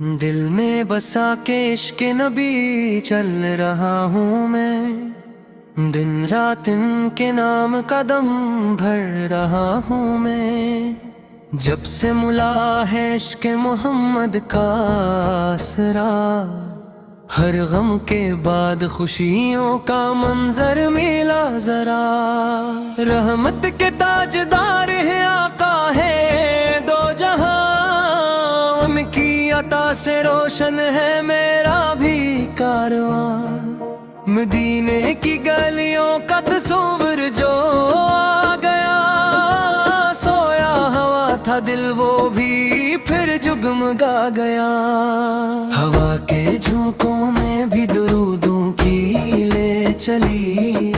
دل میں بسا کے عشق نبی چل رہا ہوں میں، دن رات ان کے نام قدم بھر رہا ہوں میں۔ جب سے ملا ہے عشق محمد کا آسرا، ہر غم کے بعد خوشیوں کا منظر ملا ذرا۔ رحمت کے تاجدار ہیں، آقا ہے دو جہاں، ان کی عطا سے روشن ہے میرا بھی کارواں۔ مدینے کی گلیوں کا تصور جو آ گیا، سویا ہوا تھا دل وہ بھی پھر جگمگا گیا۔ ہوا کے جھونکوں میں بھی درودوں کی لے چلی،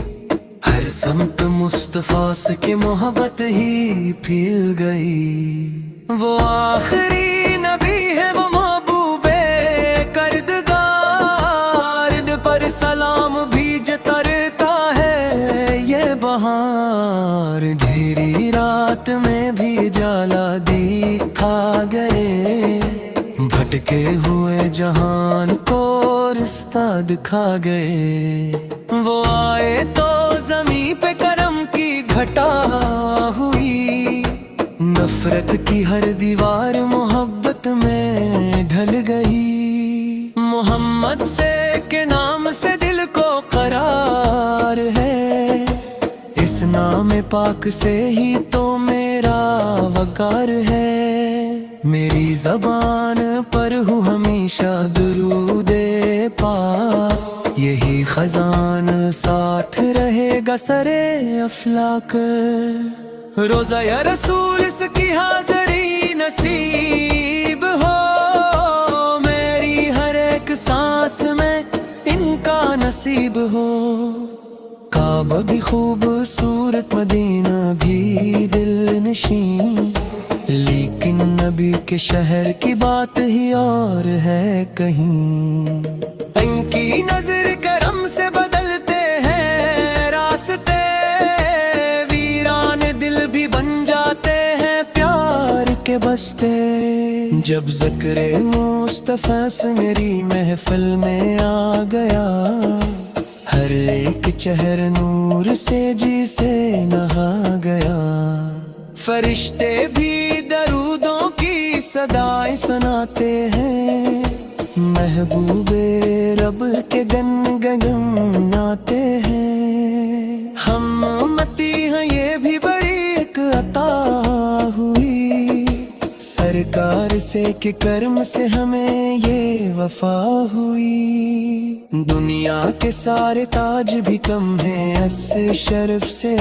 ہر سمت مصطفیٰ سے کی محبت ہی پھیل گئی۔ وہ آخری نبی ہے، وہ محبوب کردگار، ان پر سلام بھیج ترتا ہے یہ بہار۔ دھیری رات میں بھی جالا دکھا گئے، بھٹکے ہوئے جہان کو رستہ دکھا گئے۔ وہ آئے تو زمین پہ کرم کی گھٹا ہوئی، نفرت کی ہر دیوار محبت میں ڈھل گئی۔ محمد سے کے نام سے دل کو قرار ہے، اس نام پاک سے ہی تو میرا وقار ہے۔ میری زبان پر ہو ہمیشہ درود پاک، یہی خزان ساتھ رہے گا سرے افلاک۔ روزہ یا رسول اس کی حاضری نصیب ہو، میری ہر ایک سانس میں ان کا نصیب ہو۔ کعبہ بھی خوبصورت، مدینہ بھی دل نشین، لیکن نبی کے شہر کی بات ہی اور ہے کہیں۔ ان کی نظر کرم سے بدلتے ہیں راستے، ویران دل بھی بن جاتے ہیں پیار کے بستے۔ جب ذکر مصطفیٰ سے میری محفل میں آ گیا، ہر ایک چہر نور سے جی سے نہا گیا۔ فرشتے بھی درودوں کی صدائیں سناتے ہیں، محبوب رب کے گن گنگناتے ہیں۔ ہم امتی ہیں یہ بھی بڑی ایک عطا ہوئی، سرکار سے کہ کرم سے ہمیں یہ وفا ہوئی۔ دنیا کے سارے تاج بھی کم ہیں اس شرف سے،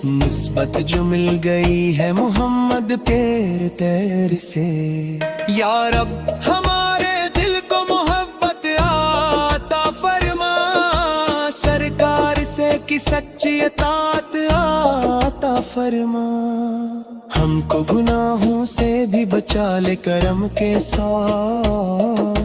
نسبت جو مل گئی ہے محمد پیر تیر سے۔ یا رب ہمارے دل کو محبت عطا فرما، سرکار سے کی سچی اطاعت عطا فرما۔ ہم کو گناہوں سے بھی بچا لے کرم کے ساتھ،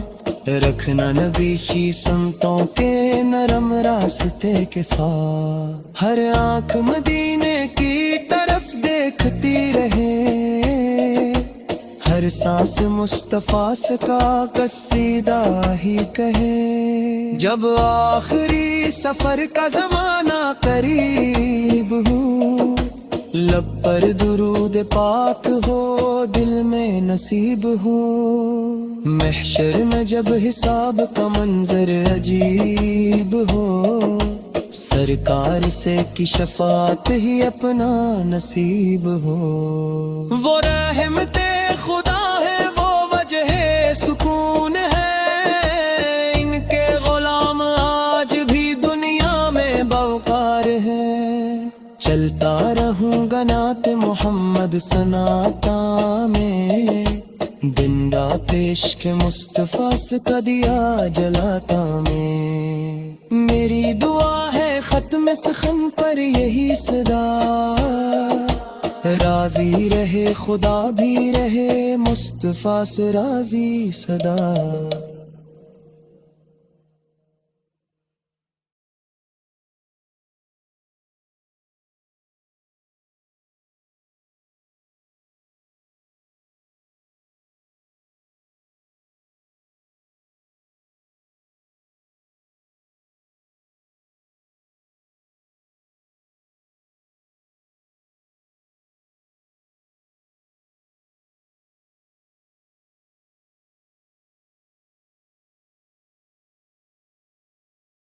رکھنا نبی کی سنتوں کے نرم راستے کے ساتھ۔ ہر آنکھ مدینے کی طرف دیکھتی رہے، ہر سانس مصطفیٰ کا قصیدہ ہی کہے۔ جب آخری سفر کا زمانہ قریب ہو، لب پر درود پاک ہو دل میں نصیب ہو۔ محشر میں جب حساب کا منظر عجیب ہو، سرکار سے کی شفاعت ہی اپنا نصیب ہو۔ وہ رحمت خدا ہے، وہ وجہ سکون ہے، ان کے غلام آج بھی دنیا میں بوقار ہے۔ چلتا رہوں گا نعت محمد سناتا میں، دن رات عشق مصطفیٰ سے کا دیا جلاتا میں۔ میری دعا ہے ختم سخن پر یہی صدا، راضی رہے خدا بھی رہے مصطفیٰ سے راضی صدا۔